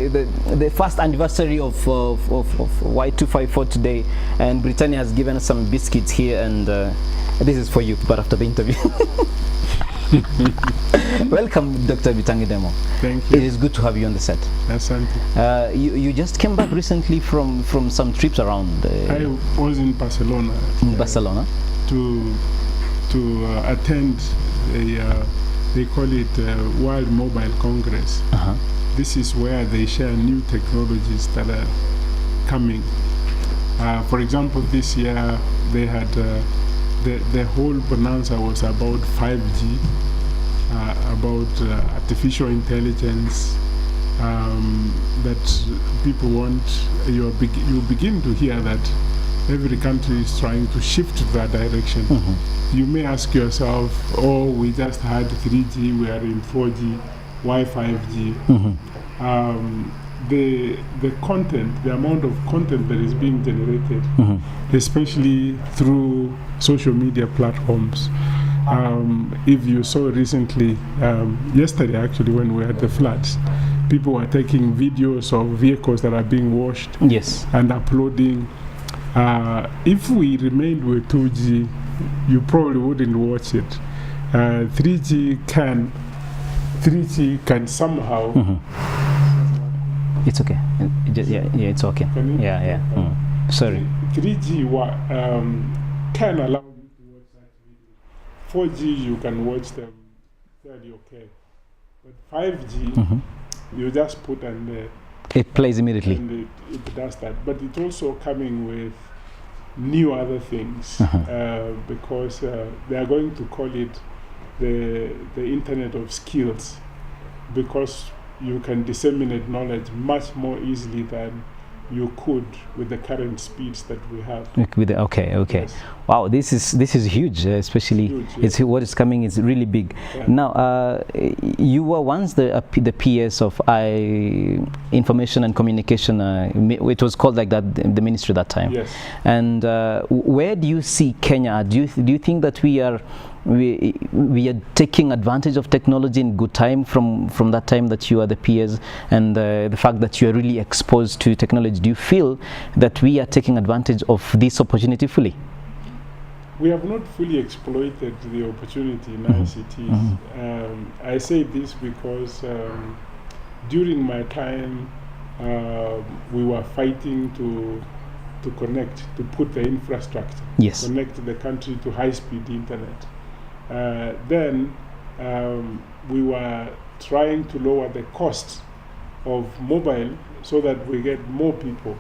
the first anniversary of Y254 today, and Britannia has given us some biscuits here, and this is for you, but after the interview. Welcome, Dr. Bitange Ndemo. Thank you. It is good to have you on the set. Asante. You just came back recently from some trips around. I was in Barcelona. Barcelona? To attend they call it World Mobile Congress. This is where they share new technologies that are coming. For example, this year they had the whole bonanza was about 5G, about artificial intelligence, that people want. You begin to hear that every country is trying to shift that direction. You may ask yourself, oh, we just had 3G, we are in 4G, why 5G? The content, the amount of content that is being generated, especially through social media platforms. If you saw recently, yesterday actually, when we had the floods, people were taking videos of vehicles that are being washed, yes, and uploading. If we remained with 2G, you probably wouldn't watch it. 3G can somehow. It's okay. Yeah, it's okay. Yeah. Sorry. 3G can allow you to watch that video. 4G you can watch them fairly okay, but 5G you just put and it plays immediately. And it does that, but it's also coming with new other things because they are going to call it the Internet of Skills, because you can disseminate knowledge much more easily than you could with the current speeds that we have. Okay. Yes. Wow, this is huge, especially huge, yes. It's what is coming is really big. Yeah. Now, you were once the PS of Information and Communication. It was called like that, the ministry that time. Yes. And where do you see Kenya? Do you think that we are taking advantage of technology in good time from that time that you are the PS, and the fact that you are really exposed to technology? Do you feel that we are taking advantage of this opportunity fully? We have not fully exploited the opportunity in ICTs. I say this because during my time we were fighting to connect, to put the infrastructure, yes, connect the country to high-speed internet. Then we were trying to lower the cost of mobile so that we get more people.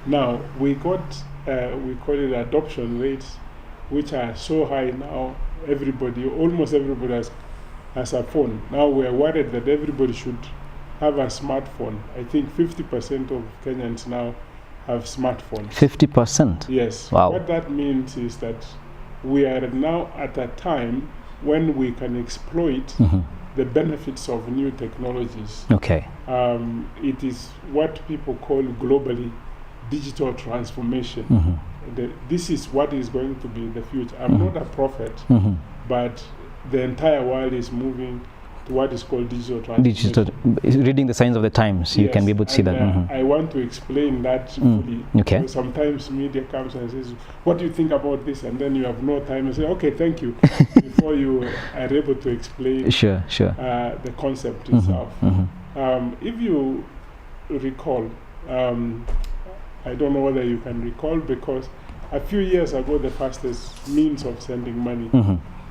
Now we got we call it adoption rates, which are so high now. Almost everybody has a phone. Now we are worried that everybody should have a smartphone. I think 50% of Kenyans now have smartphones. 50%? Yes. Wow. What that means is that we are now at a time when we can exploit the benefits of new technologies. Okay. It is what people call globally digital transformation. This is what is going to be the future. I'm not a prophet, but the entire world is moving to what is called digital transformation. Reading the signs of the times, you can be able to see that. I want to explain that fully. Okay. Sometimes media comes and says, what do you think about this? And then you have no time and say, okay, thank you, before you are able to explain the concept itself. If you recall, I don't know whether you can recall, because a few years ago the fastest means of sending money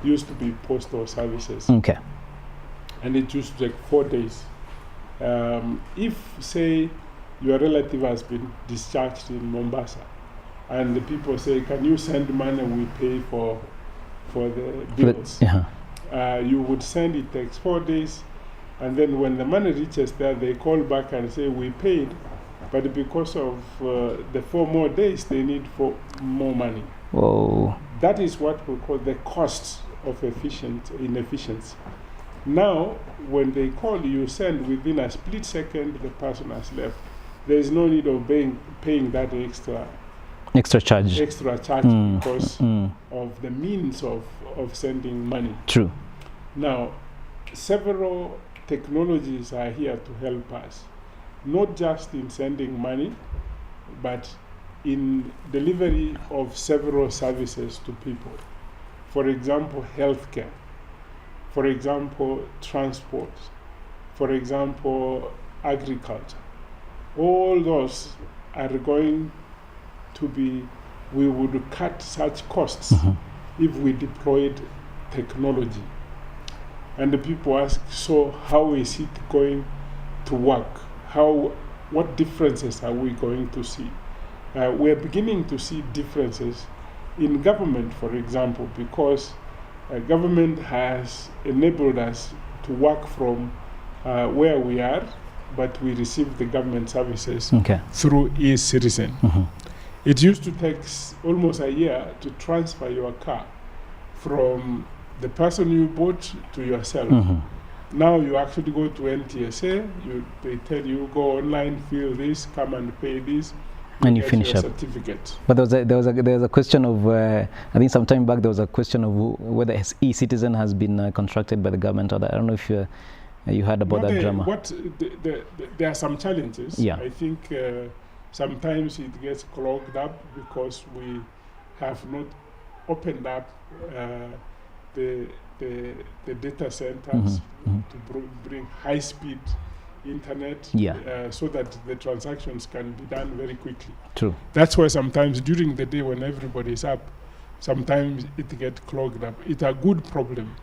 used to be postal services. Okay. And it used to take 4 days. If, say, your relative has been discharged in Mombasa, and the people say, can you send money, we pay for the bills. You would send, it takes 4 days, and then when the money reaches there, they call back and say, we paid, but because of the 4 more days, they need more money. Whoa. That is what we call the cost of inefficiency. Now, when they call, you send within a split second, the person has left. There is no need of paying that extra charge because of the means of sending money. True. Now, several technologies are here to help us. not just in sending money, but in delivery of several services to people. For example, healthcare. For example, transport. For example, agriculture. All those are going to be, we would cut such costs if we deployed technology. And the people ask, so how is it going to work? What differences are we going to see? We're beginning to see differences in government, for example, because government has enabled us to work from where we are, but we receive the government services through e-citizen. It used to take almost a year to transfer your car from the person you bought to yourself. Now you actually go to NTSA, they tell you, go online, fill this, come and pay this, and you finish up certificate. But there was a question of I think some time back there was a question of whether e-citizen has been contracted by the government or that. I don't know if you heard about that drama. There are some challenges. Yeah. I think sometimes it gets clogged up because we have not opened up the data centers to bring high-speed internet, so that the transactions can be done very quickly. True. That's why sometimes during the day when everybody is up, sometimes it gets clogged up. It's a good problem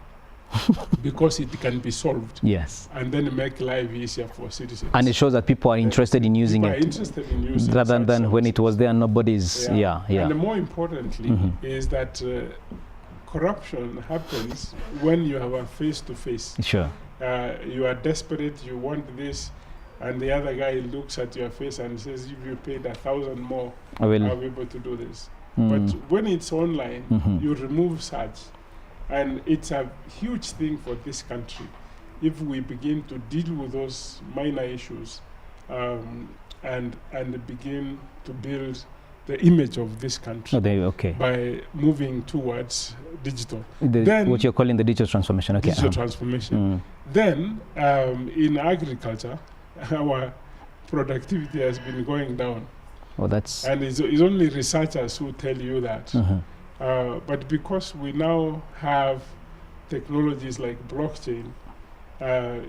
because it can be solved. Yes. And then make life easier for citizens. And it shows that people are interested in using it. Interested in using rather than when it was there, nobody's. Yeah. And more importantly is that corruption happens when you have a face-to-face. Sure. You are desperate, you want this, and the other guy looks at your face and says, if you paid 1,000 more, I'll be able to do this. But when it's online, you remove such. And it's a huge thing for this country if we begin to deal with those minor issues and begin to build the image of this country by moving towards digital. Then what you're calling the digital transformation. Okay. Digital transformation. Then in agriculture, our productivity has been going down. Oh, that's and it's only researchers who tell you that. But because we now have technologies like blockchain,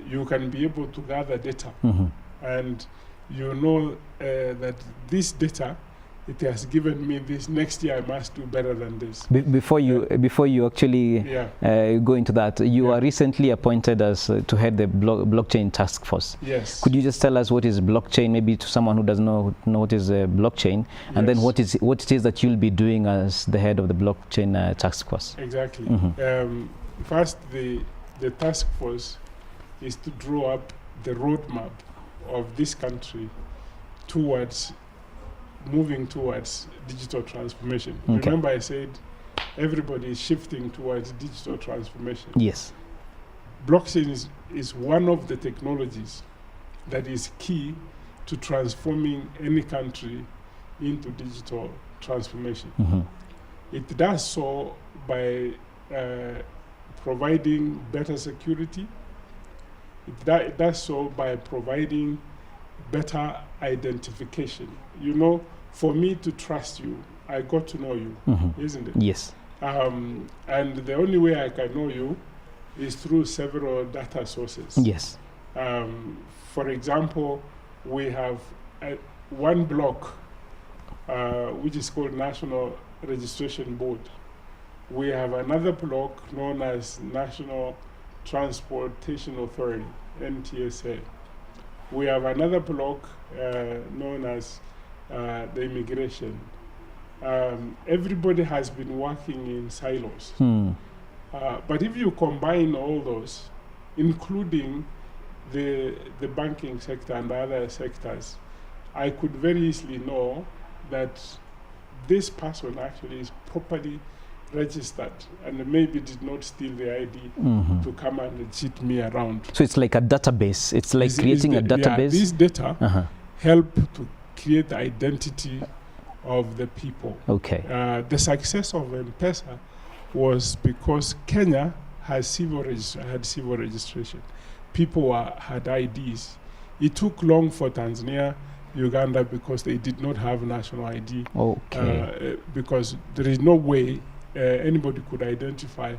you can be able to gather data, and you know that this data, it has given me this. Next year I must do better than this. Before you actually go into that, you are recently appointed as to head the blockchain task force. Yes. Could you just tell us what is blockchain, maybe to someone who doesn't know what is a blockchain, and then what it is that you'll be doing as the head of the blockchain task force? Exactly. First, the task force is to draw up the roadmap of this country towards moving towards digital transformation. Remember I said everybody is shifting towards digital transformation. Yes. Blockchain is one of the technologies that is key to transforming any country into digital transformation. It does so by providing better security. It does so by providing better identification. You know, for me to trust you, I got to know you, isn't it? Yes. And the only way I can know you is through several data sources. Yes. For example, we have one block which is called National Registration Board. We have another block known as National Transportation Authority, NTSA. We have another block known as the immigration. Everybody has been working in silos. But if you combine all those, including the banking sector and other sectors, I could very easily know that this person actually is properly registered and maybe did not steal the ID to come and cheat me around. So it's like a database. It's like creating a database. This data help to create the identity of the people. Okay. The success of M-Pesa was because Kenya has civil registration. People had IDs. It took long for Tanzania, Uganda, because they did not have national ID. Okay. Because there is no way anybody could identify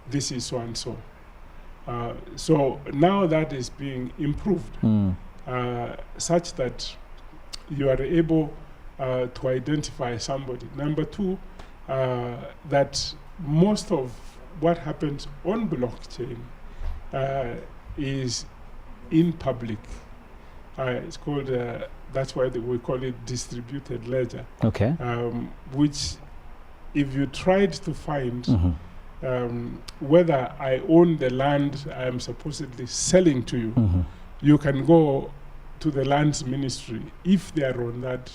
this is so and so. So now that is being improved, such that you are able to identify somebody. Number two, that most of what happens on blockchain is in public. It's called, that's why we call it distributed ledger. Okay. Which, if you tried to find whether I own the land I am supposedly selling to you, you can go to the lands ministry if they are on that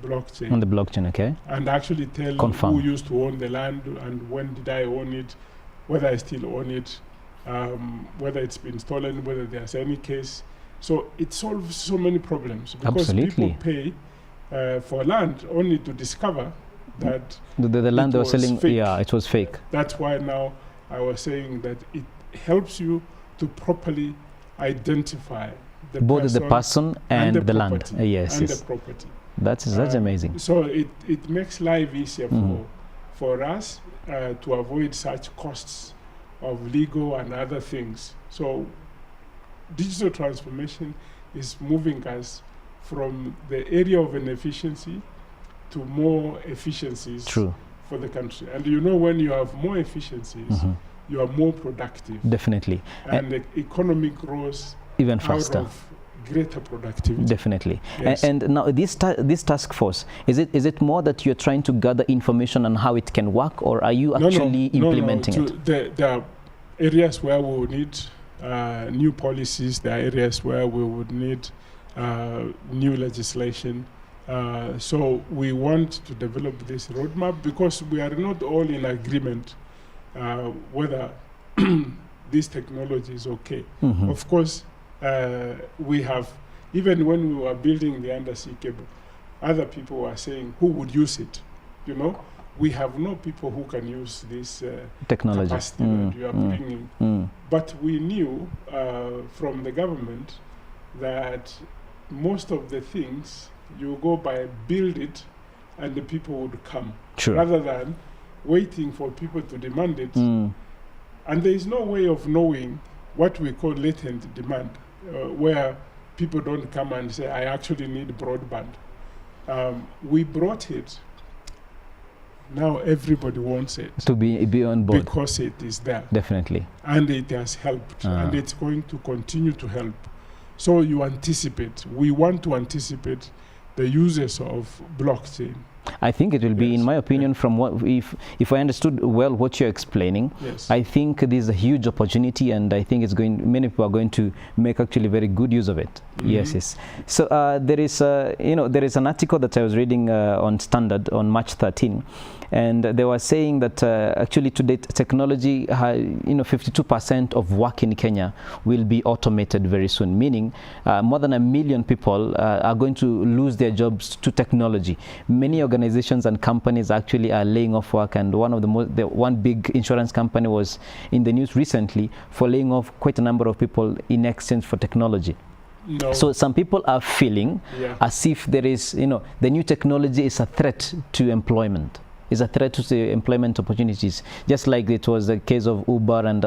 blockchain. On the blockchain, okay. And actually tell who used to own the land and when did I own it, whether I still own it, whether it's been stolen, whether there's any case. So it solves so many problems because people pay for land only to discover that the land they were selling, fake. yeah, it was fake. That's why now I was saying that it helps you to properly identify both the person and the land. Yes, and yes. the property. That's amazing. So it makes life easier for us to avoid such costs of legal and other things. So digital transformation is moving us from the area of inefficiency to more efficiencies for the country. And you know, when you have more efficiencies, you are more productive. Definitely. And the economy grows even faster. Out of greater productivity. Definitely. Yes. And now this task force, is it more that you're trying to gather information on how it can work, or are you actually implementing it? There are areas where we would need new policies. There are areas where we would need new legislation. So we want to develop this roadmap because we are not all in agreement whether this technology is okay. Of course, we have, even when we were building the undersea cable, other people were saying, who would use it? You know, we have no people who can use this technology capacity that you are bringing. But we knew from the government that most of the things you go by build it and the people would come, rather than waiting for people to demand it. And there is no way of knowing what we call latent demand, where people don't come and say, I actually need broadband. We brought it. Now everybody wants it. To be on board. Because it is there. Definitely. And it has helped. And it's going to continue to help. So you anticipate. We want to anticipate the uses of blockchain. I think it will be, in my opinion, from what if I understood well what you're explaining, I think this is a huge opportunity, and I think many people are going to make actually very good use of it. Yes. So there is there is an article that I was reading on Standard on March 13, and they were saying that actually to date technology, 52% of work in Kenya will be automated very soon, meaning more than 1 million people are going to lose their jobs to technology. Many organizations and companies actually are laying off work, and one big insurance company was in the news recently for laying off quite a number of people in exchange for technology. So some people are feeling as if there is, the new technology is a threat to employment. Is a threat to the employment opportunities, just like it was the case of Uber and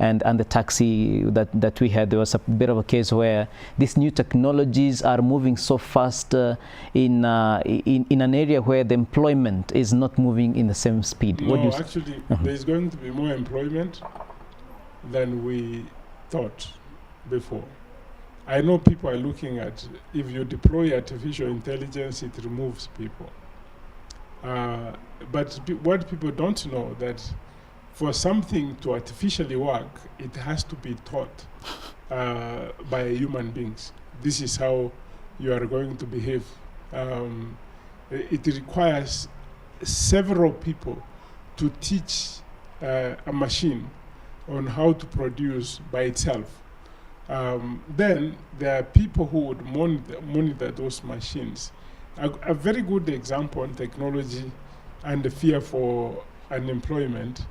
and the taxi that we had. There was a bit of a case where these new technologies are moving so fast in an area where the employment is not moving in the same speed. No, actually, there is going to be more employment than we thought before. I know people are looking at, if you deploy artificial intelligence, it removes people. But what people don't know, that for something to artificially work, it has to be taught by human beings. This is how you are going to behave. It requires several people to teach a machine on how to produce by itself. Then there are people who would monitor those machines. A very good example on technology and the fear for unemployment,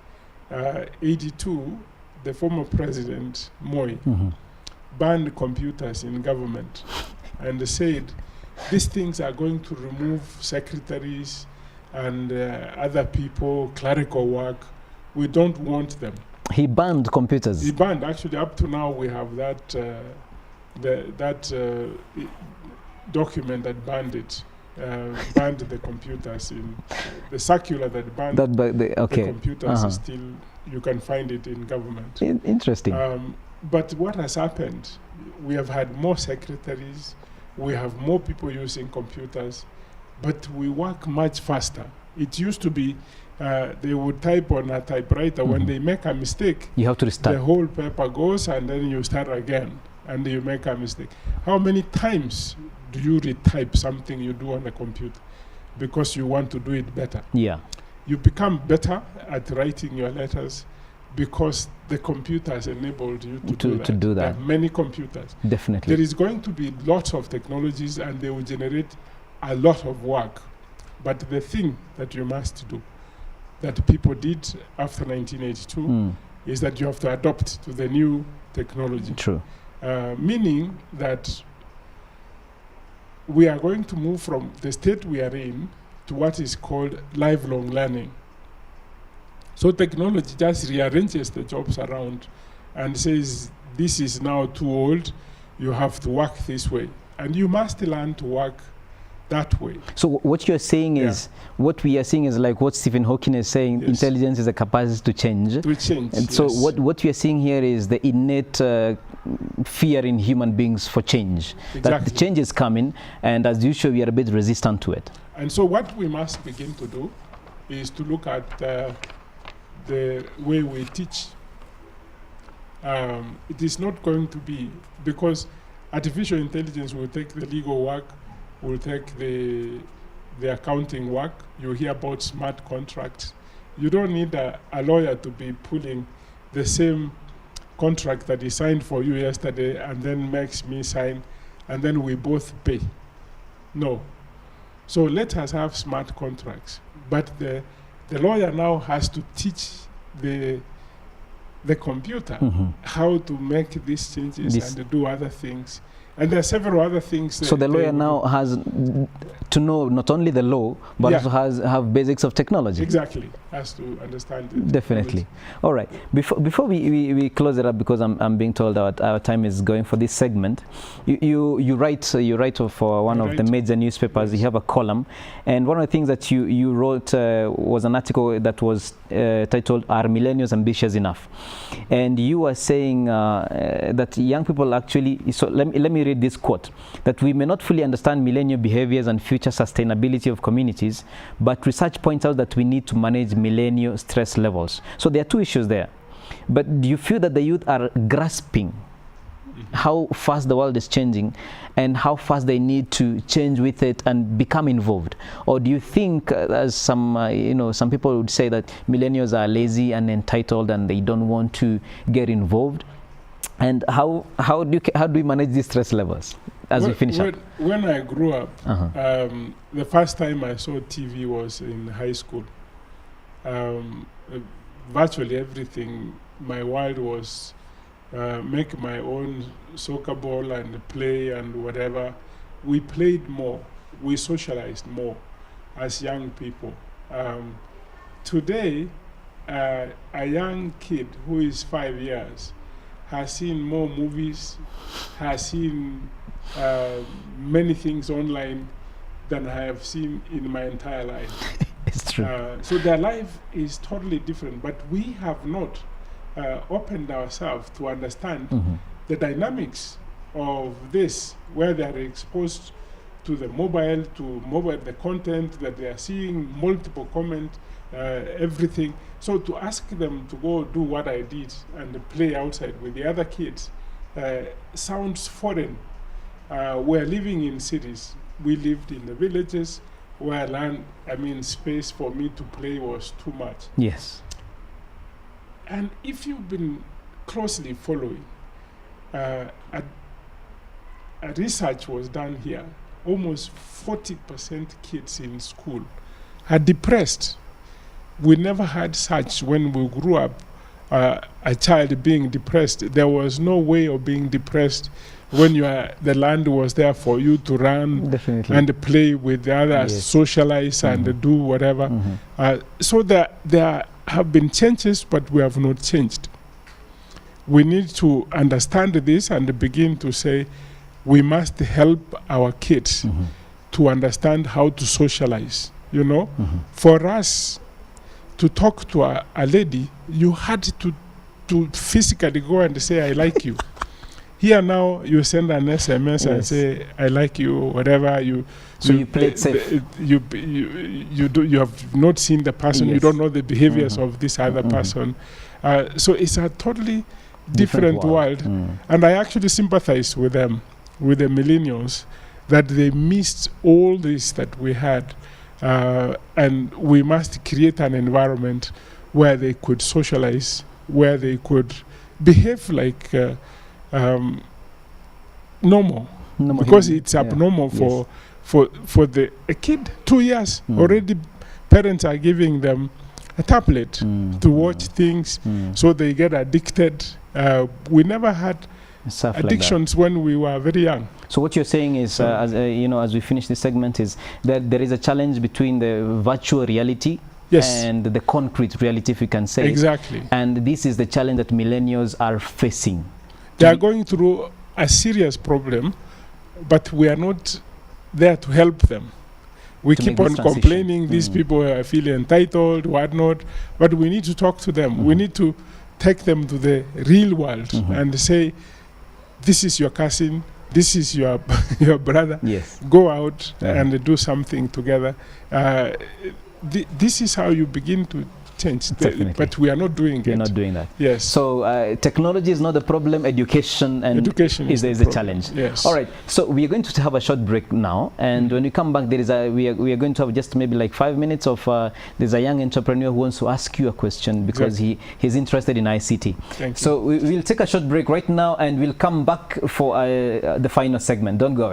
82, the former president, Moi, banned computers in government and they said these things are going to remove secretaries and other people, clerical work. We don't want them. He banned computers. He banned. Actually, up to now, we have that document that banned it. Banned the computers in the circular that banned the computers is still, you can find it in government. Interesting. But what has happened, we have had more secretaries, we have more people using computers, but we work much faster. It used to be they would type on a typewriter. When they make a mistake, you have to restart. The whole paper goes and then you start again and you make a mistake. How many times do you retype something you do on a computer because you want to do it better? Yeah. You become better at writing your letters because the computer has enabled you to do that. There are many computers. Definitely. There is going to be lots of technologies and they will generate a lot of work. But the thing that you must do, that people did after 1982, is that you have to adapt to the new technology. True. Meaning that we are going to move from the state we are in to what is called lifelong learning. So technology just rearranges the jobs around and says, this is now too old, you have to work this way. And you must learn to work that way. So what you're saying is, what we are seeing is like what Stephen Hawking is saying, intelligence is a capacity to change. To change, and so what we are seeing here is the innate fear in human beings for change. Exactly. That the change is coming, and as usual, we are a bit resistant to it. And so what we must begin to do is to look at the way we teach. It is not going to be, because artificial intelligence will take the legal work, will take the accounting work. You hear about smart contracts. You don't need a lawyer to be pulling the same contract that he signed for you yesterday and then makes me sign, and then we both pay. No. So let us have smart contracts. But the lawyer now has to teach the computer how to make these changes and do other things. And there are several other things. So the lawyer now has to know not only the law, but also have basics of technology. Exactly, has to understand it. Definitely. All right. Before we close it up, because I'm being told that our time is going for this segment, you write for one of the major newspapers. You have a column, and one of the things that you wrote was an article that was titled "Are Millennials Ambitious Enough?" And you were saying that young people actually. So let me read this quote: that we may not fully understand millennial behaviors and future sustainability of communities, but research points out that we need to manage millennial stress levels. So there are two issues there. But do you feel that the youth are grasping how fast the world is changing and how fast they need to change with it and become involved? Or do you think, as some people would say, that millennials are lazy and entitled and they don't want to get involved? And how do we manage these stress levels as we finish up? When I grew up, the first time I saw TV was in high school. Virtually everything, my world was make my own soccer ball and play and whatever. We played more, we socialized more as young people. Today, a young kid who is 5 years has seen more movies, has seen many things online than I have seen in my entire life. It's true. So their life is totally different, but we have not opened ourselves to understand the dynamics of this, where they are exposed to the mobile, the content that they are seeing, multiple comments, everything. So to ask them to go do what I did and play outside with the other kids sounds foreign. We're living in cities. We lived in the villages where space for me to play was too much. Yes. And if you've been closely following, a research was done here. Almost 40% kids in school are depressed. We never had such when we grew up a child being depressed. There was no way of being depressed when the land was there for you to run and play with the others, socialize and do whatever. So there have been changes, but we have not changed. We need to understand this and begin to say we must help our kids to understand how to socialize. You know, for us to talk to a lady, you had to physically go and say, I like you. Here now, you send an SMS and say, I like you, whatever. So you play it safe. You have not seen the person, you don't know the behaviors of this other person. So it's a totally different world. And I actually sympathize with them, with the millennials, that they missed all this that we had. And we must create an environment where they could socialize, where they could behave like normal, because it's abnormal for a kid. 2 years already, parents are giving them a tablet to watch things, so they get addicted. We never had stuff addictions like when we were very young. So what you're saying is, as we finish this segment, is that there is a challenge between the virtual reality and the concrete reality, if you can say. Exactly. And this is the challenge that millennials are facing. They are going through a serious problem, but we are not there to help them. We keep on complaining, these people feel entitled, whatnot, but we need to talk to them. We need to take them to the real world and say, this is your cousin, this is your brother. Go out and do something together. This is how you begin to change. But we are not doing it. We're not doing that. Yes. So technology is not the problem. Education is the challenge. Yes. All right. So we are going to have a short break now, and when we come back, we are going to have just maybe like 5 minutes of. There's a young entrepreneur who wants to ask you a question because he's interested in ICT. Thank you. So we'll take a short break right now, and we'll come back for the final segment. Don't go away.